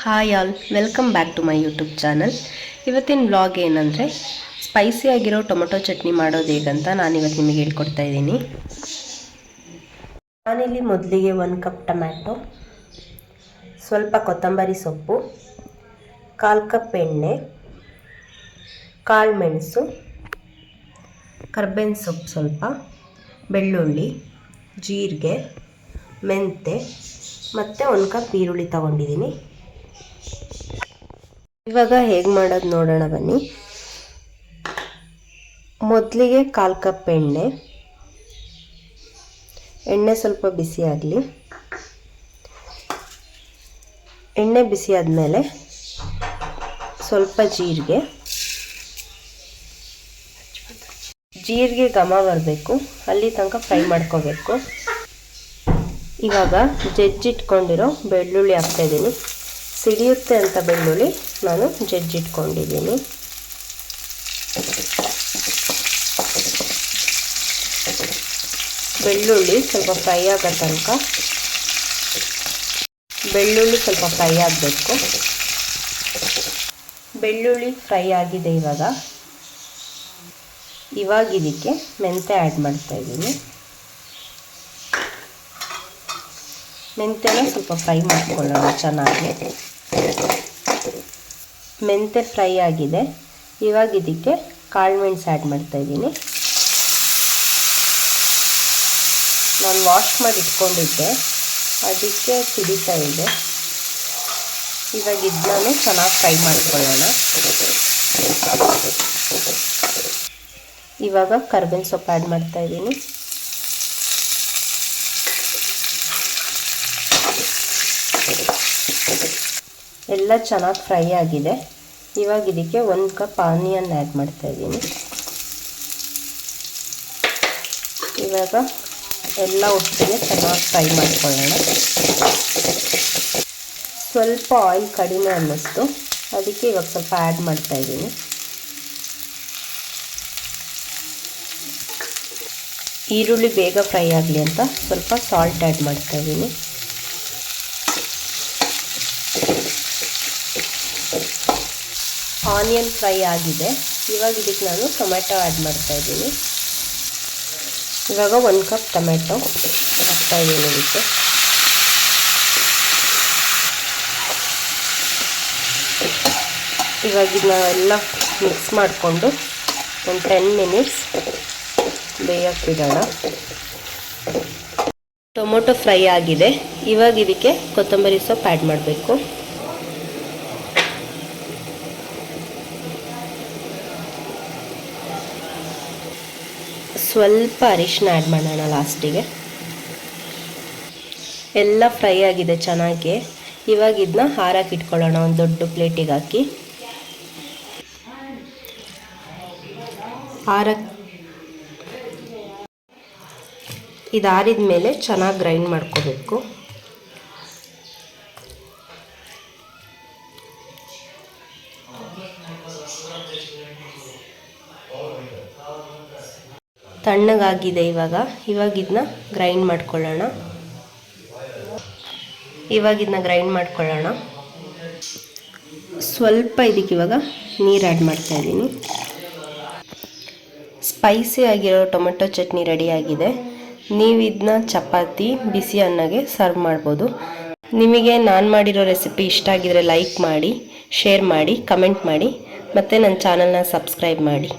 Hi all, welcome back to my YouTube channel. ಇವತ್ತಿನ vlog ಏನಂದರೆ spicy ಆಗಿರೋ tomato chutney ಮಾಡೋದು ಹೇಗಂತ ನಾನಿವತ್ತು ನಿಮಗೆ ಹೇಳ್ಕೊಡ್ತಾ ಇದ್ದೀನಿ. ನಾನಿಲ್ಲಿ ಮೊದಲಿಗೆ 1 ಕಪ್ ಟೊಮ್ಯಾಟೊ, ಸ್ವಲ್ಪ ಕೊತ್ತಂಬರಿ ಸೊಪ್ಪು, 1/4 ಕಪ್ ಎಣ್ಣೆ, ಕಾಳು ಮೆಣಸು, ಕರ್ಬೇವಿನ ಸೊಪ್ಪು ಸ್ವಲ್ಪ, ಬೆಳ್ಳುಳ್ಳಿ, ಜೀರಿಗೆ, ಮೆಂತೆ ಮತ್ತು 1 ಕಪ್ ಈರುಳ್ಳಿ ತಗೊಂಡಿದ್ದೀನಿ. ಇವಾಗ ಹೇಗೆ ಮಾಡೋದು ನೋಡೋಣ ಬನ್ನಿ. ಮೊದಲಿಗೆ 1/4 ಕಪ್ ಎಣ್ಣೆ ಸ್ವಲ್ಪ ಬಿಸಿ ಆಗಲಿ. ಎಣ್ಣೆ ಬಿಸಿ ಆದಮೇಲೆ ಸ್ವಲ್ಪ ಜೀರಿಗೆ ಘಮ ಬರಬೇಕು, ಅಲ್ಲಿ ತನಕ ಫ್ರೈ ಮಾಡ್ಕೋಬೇಕು. ಇವಾಗ ಜಜ್ಜಿಟ್ಕೊಂಡಿರೋ ಬೆಳ್ಳುಳ್ಳಿ ಹಾಕ್ತಾಯಿದ್ದೀನಿ. ಸಿಡಿಯುತ್ತೆ ಅಂತ ಬೆಳ್ಳುಳ್ಳಿ ನಾನು ಜಜ್ಜಿಟ್ಕೊಂಡಿದ್ದೀನಿ. ಬೆಳ್ಳುಳ್ಳಿ ಸ್ವಲ್ಪ ಫ್ರೈ ಆಗೋ ತನಕ ಬೆಳ್ಳುಳ್ಳಿ ಸ್ವಲ್ಪ ಫ್ರೈ ಆಗಬೇಕು. ಬೆಳ್ಳುಳ್ಳಿ ಫ್ರೈ ಆಗಿದೆ. ಇವಾಗ ಇದಕ್ಕೆ ಮೆಂತೆ ಆ್ಯಡ್ ಮಾಡ್ತಾಯಿದ್ದೀನಿ. ಮೆಂತೆನ ಸ್ವಲ್ಪ ಫ್ರೈ ಮಾಡ್ಕೊಳ್ಳೋಣ ಚೆನ್ನಾಗಿ. ಮೆಂತೆ ಫ್ರೈ ಆಗಿದೆ. ಇವಾಗ ಇದಕ್ಕೆ ಕಾಳು ಮೆಣಸು ಆ್ಯಡ್ ಮಾಡ್ತಾಯಿದ್ದೀನಿ. ನಾನು ವಾಶ್ ಮಾಡಿ ಇಟ್ಕೊಂಡಿದ್ದೆ, ಅದಕ್ಕೆ ಸಿಡಿತಾ ಇದೆ. ಇವಾಗ ಇದನ್ನು ಚೆನ್ನಾಗಿ ಫ್ರೈ ಮಾಡ್ಕೊಳ್ಳೋಣ. ಇವಾಗ ಕರ್ಬೇವಿನ ಸೊಪ್ಪು ಆ್ಯಡ್ ಮಾಡ್ತಾಯಿದ್ದೀನಿ. ಎಲ್ಲ ಚೆನ್ನಾಗಿ ಫ್ರೈ ಆಗಿದೆ. ಇವಾಗ ಇದಕ್ಕೆ 1 ಕಪ್ ಆನಿಯನ್ ಆ್ಯಡ್ ಮಾಡ್ತಾಯಿದ್ದೀನಿ. ಇವಾಗ ಎಲ್ಲ ಒಟ್ಟಿಗೆ ಚೆನ್ನಾಗಿ ಫ್ರೈ ಮಾಡ್ಕೊಳ್ಳೋಣ. ಸ್ವಲ್ಪ ಆಯಿಲ್ ಕಡಿಮೆ ಅನ್ನಿಸ್ತು, ಅದಕ್ಕೆ ಇವಾಗ ಸ್ವಲ್ಪ ಆ್ಯಡ್ ಮಾಡ್ತಾಯಿದ್ದೀನಿ. ಈರುಳ್ಳಿ ಬೇಗ ಫ್ರೈ ಆಗಲಿ ಅಂತ ಸ್ವಲ್ಪ ಸಾಲ್ಟ್ ಆ್ಯಡ್ ಮಾಡ್ತಾಯಿದ್ದೀನಿ. ಆನಿಯನ್ ಫ್ರೈ ಆಗಿದೆ. ಇವಾಗ ಇದಕ್ಕೆ ನಾನು ಟೊಮೆಟೊ ಆ್ಯಡ್ ಮಾಡ್ತಾಯಿದ್ದೀನಿ. ಇವಾಗ 1 ಕಪ್ ಟೊಮೆಟೊ ಹಾಕ್ತಾಯಿದ್ದೀನಿ ಇದಕ್ಕೆ. ಇವಾಗ ಇದನ್ನೆಲ್ಲ ಮಿಕ್ಸ್ ಮಾಡಿಕೊಂಡು ಒಂದು 10 ಮಿನಿಟ್ಸ್ ಬೇಯಕ್ಕೆ ಬಿಡೋಣ. ಟೊಮೊಟೊ ಫ್ರೈ ಆಗಿದೆ. ಇವಾಗ ಇದಕ್ಕೆ ಕೊತ್ತಂಬರಿ ಸೊಪ್ಪು ಆ್ಯಡ್ ಮಾಡಬೇಕು. ಸ್ವಲ್ಪ ಅರಿಶಿನ ಆ್ಯಡ್ ಮಾಡೋಣ ಲಾಸ್ಟಿಗೆ. ಎಲ್ಲ ಫ್ರೈ ಆಗಿದೆ ಚೆನ್ನಾಗಿ. ಇವಾಗ ಇದನ್ನ ಹಾರಕ್ಕೆ ಇಟ್ಕೊಳ್ಳೋಣ ಒಂದು ದೊಡ್ಡ ಪ್ಲೇಟಿಗೆ ಹಾಕಿ. ಇದು ಆರಿದ ಮೇಲೆ ಚೆನ್ನಾಗಿ ಗ್ರೈಂಡ್ ಮಾಡ್ಕೋಬೇಕು. ತಣ್ಣಗಾಗಿದೆ. ಇವಾಗ ಇದನ್ನ ಗ್ರೈಂಡ್ ಮಾಡ್ಕೊಳ್ಳೋಣ. ಸ್ವಲ್ಪ ಇದಕ್ಕೆ ಇವಾಗ ನೀರು ಆ್ಯಡ್ ಮಾಡ್ತಾಯಿದ್ದೀನಿ. ಸ್ಪೈಸಿ ಆಗಿರೋ ಟೊಮೆಟೊ ಚಟ್ನಿ ರೆಡಿಯಾಗಿದೆ. ನೀವು ಇದನ್ನ ಚಪಾತಿ, ಬಿಸಿ ಅನ್ನಗೆ ಸರ್ವ್ ಮಾಡ್ಬೋದು. ನಿಮಗೆ ನಾನು ಮಾಡಿರೋ ರೆಸಿಪಿ ಇಷ್ಟ ಆಗಿದರೆ ಲೈಕ್ ಮಾಡಿ, ಶೇರ್ ಮಾಡಿ, ಕಮೆಂಟ್ ಮಾಡಿ ಮತ್ತು ನನ್ನ ಚಾನಲ್ನ ಸಬ್ಸ್ಕ್ರೈಬ್ ಮಾಡಿ.